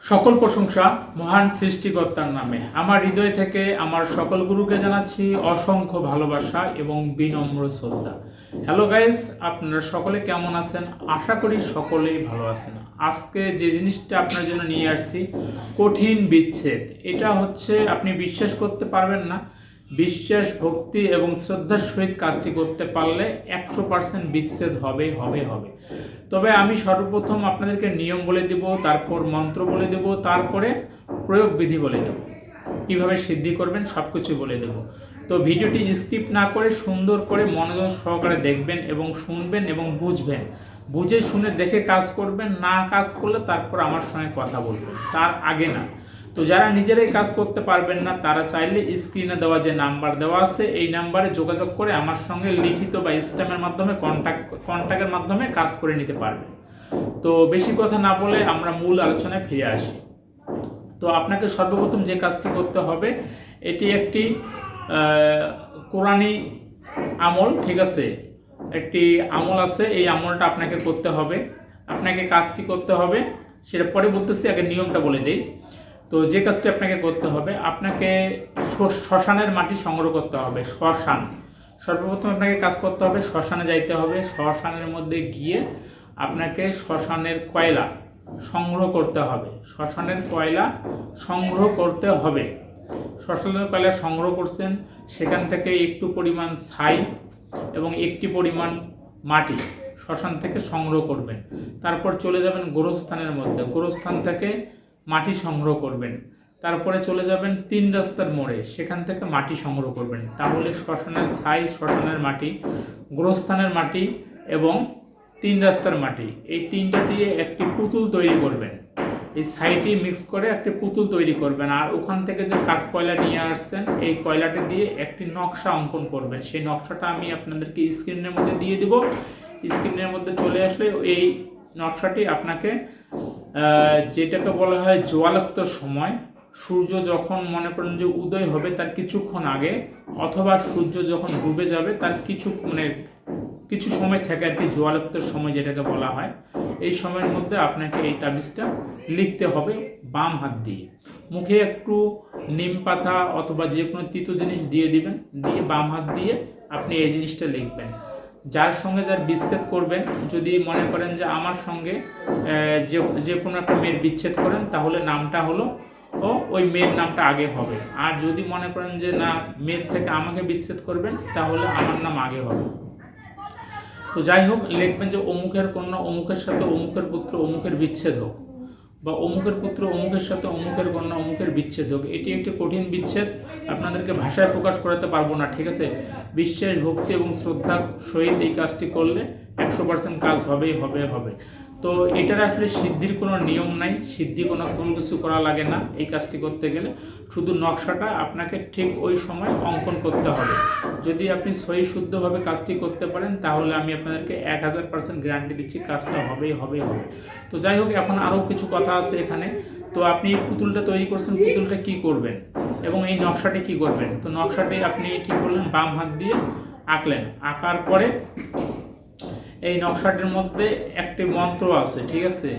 সকল প্রশংসা মহান সৃষ্টিকর্তার নামে। আমার হৃদয় থেকে আমার সকল গুরুকে জানাচ্ছি অসংখ্য ভালোবাসা এবং বিনম্র শ্রদ্ধা। হ্যালো গাইস, আপনারা সকলে কেমন আছেন? আশা করি সকলেই ভালো আছেন। আজকে যে জিনিসটা আপনার জন্য নিয়ে আসছি, কঠিন বিচ্ছেদ। এটা হচ্ছে আপনি বিশ্বাস করতে পারবেন না, বিশ্বাস, ভক্তি এবং শ্রদ্ধার সহিত কাজটি করতে পারলে 100% বিচ্ছেদ হবে হবে হবে। তবে আমি সর্বপ্রথম আপনাদেরকে নিয়ম বলে দেব, তারপর মন্ত্র বলে দেব, তারপরে প্রয়োগ বিধি বলে দেব, কীভাবে সিদ্ধি করবেন সব কিছু বলে দেব। তো ভিডিওটি স্কিপ না করে সুন্দর করে মনোযোগ সহকারে দেখবেন এবং শুনবেন এবং বুঝবেন। বুঝে শুনে দেখে কাজ করবেন, না কাজ করলে তারপর আমার সঙ্গে কথা বলবেন, তার আগে না। তো যারা নিজেরাই কাজ করতে পারবেন না, তারা চাইলে স্ক্রিনে দেওয়া যে নাম্বার দেওয়া আছে এই নাম্বারে যোগাযোগ করে আমার সঙ্গে লিখিত বা স্ট্যাম্পের মাধ্যমে কন্ট্যাক্টের মাধ্যমে কাজ করে নিতে পারবেন। তো বেশি কথা না বলে আমরা মূল আলোচনায় ফিরে আসি। তো আপনাকে সর্বপ্রথম যে কাজটি করতে হবে, এটি একটি কোরআনী আমল, ঠিক আছে? একটি আমল আছে, এই আমলটা আপনাকে করতে হবে। আপনাকে কাজটি করতে হবে, সেটা পরে বলতেছি, আগে নিয়মটা বলে দিই। তো যে কাজটি আপনাকে করতে হবে, আপনাকে শ্মশানের মাটি সংগ্রহ করতে হবে। শ্মশান, সর্বপ্রথম আপনাকে কাজ করতে হবে, শ্মশানে যাইতে হবে। শ্মশানের মধ্যে গিয়ে আপনাকে শ্মশানের কয়লা সংগ্রহ করতে হবে। শ্মশানের কয়লা সংগ্রহ করতে হবে। শ্মশানের কয়লা সংগ্রহ করছেন, সেখান থেকে একটু পরিমাণ ছাই এবং একটি পরিমাণ মাটি শ্মশান থেকে সংগ্রহ করবেন। তারপর চলে যাবেন গোরস্থানের মধ্যে, গোরস্থান থেকে মাটি সংগ্রহ করবেন। তারপরে চলে যাবেন 3 রাস্তার মোড়ে, সেখান থেকে মাটি সংগ্রহ করবেন। তাহলে শ্মশানের ছাই, শ্মশানের মাটি, গোরস্থানের মাটি এবং 3 রাস্তার মাটি, এই তিনটা দিয়ে একটি পুতুল তৈরি করবেন। এই ছাইটি মিক্স করে একটি পুতুল তৈরি করবেন। আর ওখান থেকে যে কাঠ কয়লা নিয়ে আসছেন, এই কয়লাটি দিয়ে একটি নকশা অঙ্কন করবেন। সেই নকশাটা আমি আপনাদেরকে স্ক্রিনের মধ্যে দিয়ে দেব। স্ক্রিনের মধ্যে চলে আসলে এই নকশাটি আপনাকে, যেটাকে বলা হয় জোয়ালোক্তর সময়, সূর্য যখন মনে করেন যে উদয় হবে তার কিছুক্ষণ আগে, অথবা সূর্য যখন ডুবে যাবে তার কিছু সময় থাকে আর কি, জোয়ালোক্তর সময় যেটাকে বলা হয়। এই সময়ের মধ্যে আপনাকে এই তাবিজটা লিখতে হবে বাম হাত দিয়ে। মুখে একটু নিম পাতা অথবা যে কোনো তিতো জিনিস দিয়ে দিবেন, দিয়ে বাম হাত দিয়ে আপনি এই জিনিসটা লিখবেন। যার সঙ্গে যার বিচ্ছেদ করবেন, যদি মনে করেন যে আমার সঙ্গে যে কোনো একটা মেয়ের বিচ্ছেদ করেন, তাহলে নামটা হলো ওই মেয়ের নামটা আগে হবে। আর যদি মনে করেন যে না, মেয়ের থেকে আমাকে বিচ্ছেদ করবেন, তাহলে আমার নাম আগে হবে। তো যাই হোক, লিখবেন যে অমুকের কন্যা অমুকের সাথে অমুকের পুত্র অমুকের বিচ্ছেদ হোক, বা অমুকের পুত্র অমুকের সাথে অমুকের কন্যা অমুকের বিচ্ছেদ হোক। এটি একটি কঠিন বিচ্ছেদ, আপনাদেরকে ভাষায় প্রকাশ করাতে পারবো না, ঠিক আছে? বিশ্বাস, ভক্তি এবং শ্রদ্ধার সহিত এই কাজটি করলে 100% কাজ হবেই হবে হবে। তো এটার আসলে সিদ্ধির কোনো নিয়ম নাই, সিদ্ধি কোনো কিছু করা লাগে না এই কাজটি করতে গেলে। শুধু নকশাটা আপনাকে ঠিক ওই সময় অঙ্কন করতে হবে। যদি আপনি সহি শুদ্ধভাবে কাজটি করতে পারেন, তাহলে আমি আপনাদেরকে 1000% গ্যারান্টি দিচ্ছি কাজটা হবেই হবে হবে। তো যাই হোক, এখন আরও কিছু কথা আছে এখানে। তো আপনি পুতুলটা তৈরি করছেন, পুতুলটা কি করবেন এবং এই নকশাটি কি করবেন? তো নকশাটি আপনি ঠিক করলেন, বাম হাত দিয়ে আঁকলেন। আঁকার পরে এই নকশাটির মধ্যে একটি মন্ত্র আছে, ঠিক আছে?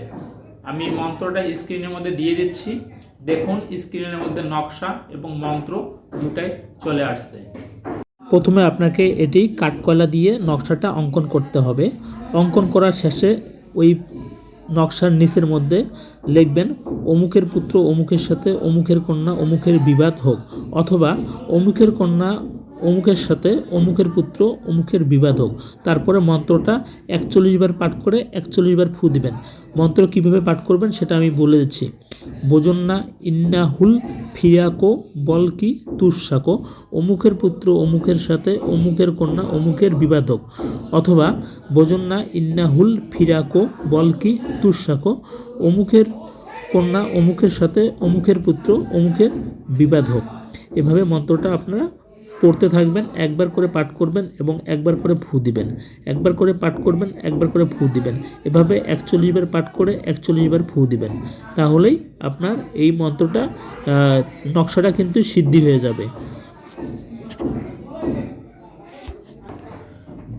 আমি মন্ত্রটা স্ক্রিনের মধ্যে দিয়ে দিচ্ছি। দেখুন, স্ক্রিনের মধ্যে নকশা এবং মন্ত্র দুটাই চলে আসছে। প্রথমে আপনাকে এটি কাঠকয়লা দিয়ে নকশাটা অঙ্কন করতে হবে। অঙ্কন করার শেষে ওই নকশার নিচের মধ্যে লিখবেন, অমুকের পুত্র অমুকের সাথে অমুকের কন্যা অমুকের বিবাদ হোক, অথবা অমুকের কন্যা অমুকের সাথে অমুকের পুত্র অমুকের বিবাদ হোক। তারপরে মন্ত্রটা 41 বার পাঠ করে 41 বার ফু দিবেন। মন্ত্র কিভাবে পাঠ করবেন সেটা আমি বলে দিচ্ছি। বোজন্না ইন্নাহুল ফিরাকো বলকি তুষাকো, অমুকের পুত্র অমুকের সাথে অমুকের কন্যা অমুকের বিবাদ হোক, অথবা বোজন্না ইন্নাহুল ফিরাকো বলকি তুষাকো, অমুকের কন্যা অমুকের সাথে অমুকের পুত্র অমুকের বিবাদ হোক। এভাবে মন্ত্রটা আপনারা পড়তে থাকবেন, একবার করে পাঠ করবেন এবং একবার করে ফু দিবেন, একবার করে পাঠ করবেন, একবার করে ফু দিবেন। এভাবে 41 বার পাঠ করে 41 বার ফু দিবেন। তাহলেই আপনার এই মন্ত্রটা, নকশাটা কিন্তু সিদ্ধি হয়ে যাবে।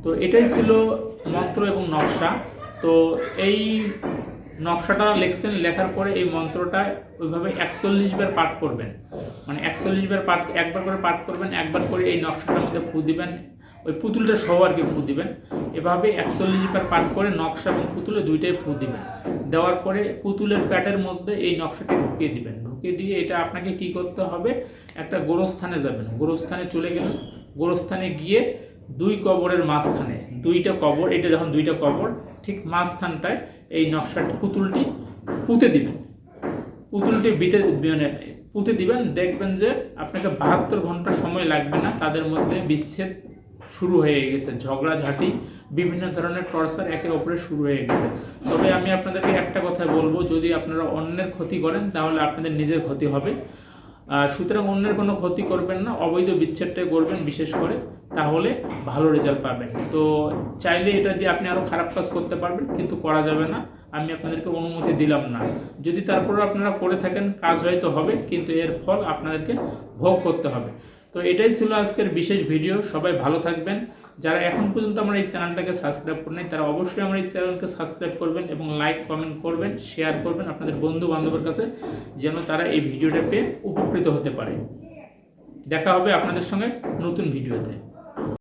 তো এটাই ছিল মন্ত্র এবং নকশা। তো এই নকশাটা লিখছেন, লেখার পরে এই মন্ত্রটা ওইভাবে 41 বার পাঠ করবেন। মানে 41 বার পাঠ, একবার করে পাঠ করবেন, একবার করে এই নকশাটার মধ্যে ফু দিবেন, ওই পুতুলটা সহ আর কি ফু দিবেন। এভাবে 41 বার পাঠ করে নকশা এবং পুতুলে দুইটাই ফু দিবেন। দেওয়ার পরে পুতুলের প্যাটের মধ্যে এই নকশাটি ঢুকিয়ে দিবেন। ঢুকিয়ে দিয়ে এটা আপনাকে কি করতে হবে, একটা গোরস্থানে যাবেন, গোরস্থানে চলে গেলেন, গোরস্থানে গিয়ে 2 কবরের মাঝখানে, 2টা কবর, এটা যখন 2টা কবর ঠিক মাঝখানটায় এই নকশাটি পুতুলটি পুঁতে দিবেন। পুতুলটি মানে পুঁতে দিবেন, দেখবেন যে আপনাকে 72 ঘন্টা সময় লাগবে না, তাদের মধ্যে বিচ্ছেদ শুরু হয়ে গেছে, ঝগড়াঝাঁটি, বিভিন্ন ধরনের টর্চার একে অপরের শুরু হয়ে গেছে। তবে আমি আপনাদেরকে একটা কথা বলবো, যদি আপনারা অন্যের ক্ষতি করেন তাহলে আপনাদের নিজের ক্ষতি হবে। সুতরাং অন্যের কোনো ক্ষতি করবেন না, অবৈধ বিচ্ছেদটাই করবেন বিশেষ করে, তাহলে ভালো রেজাল্ট পাবেন। তো চাইলে এটা দিয়ে আপনি আরও খারাপ কাজ করতে পারবেন, কিন্তু করা যাবে না, আমি আপনাদেরকে অনুমতি দিলাম না। যদি তারপরে আপনারা করে থাকেন, কাজ হয়তো হবে, কিন্তু এর ফল আপনাদেরকে ভোগ করতে হবে। তো এটাই ছিল আজকের বিশেষ ভিডিও। সবাই ভালো থাকবেন। যারা এখন পর্যন্ত আমার এই চ্যানেলটাকে সাবস্ক্রাইব করেন নাই, তারা অবশ্যই আমার এই চ্যানেলকে সাবস্ক্রাইব করবেন এবং লাইক, কমেন্ট করবেন, শেয়ার করবেন আপনাদের বন্ধু বান্ধবের কাছে, যেন তারা এই ভিডিওটা পেয়ে উপকৃত হতে পারে। দেখা হবে আপনাদের সঙ্গে নতুন ভিডিওতে।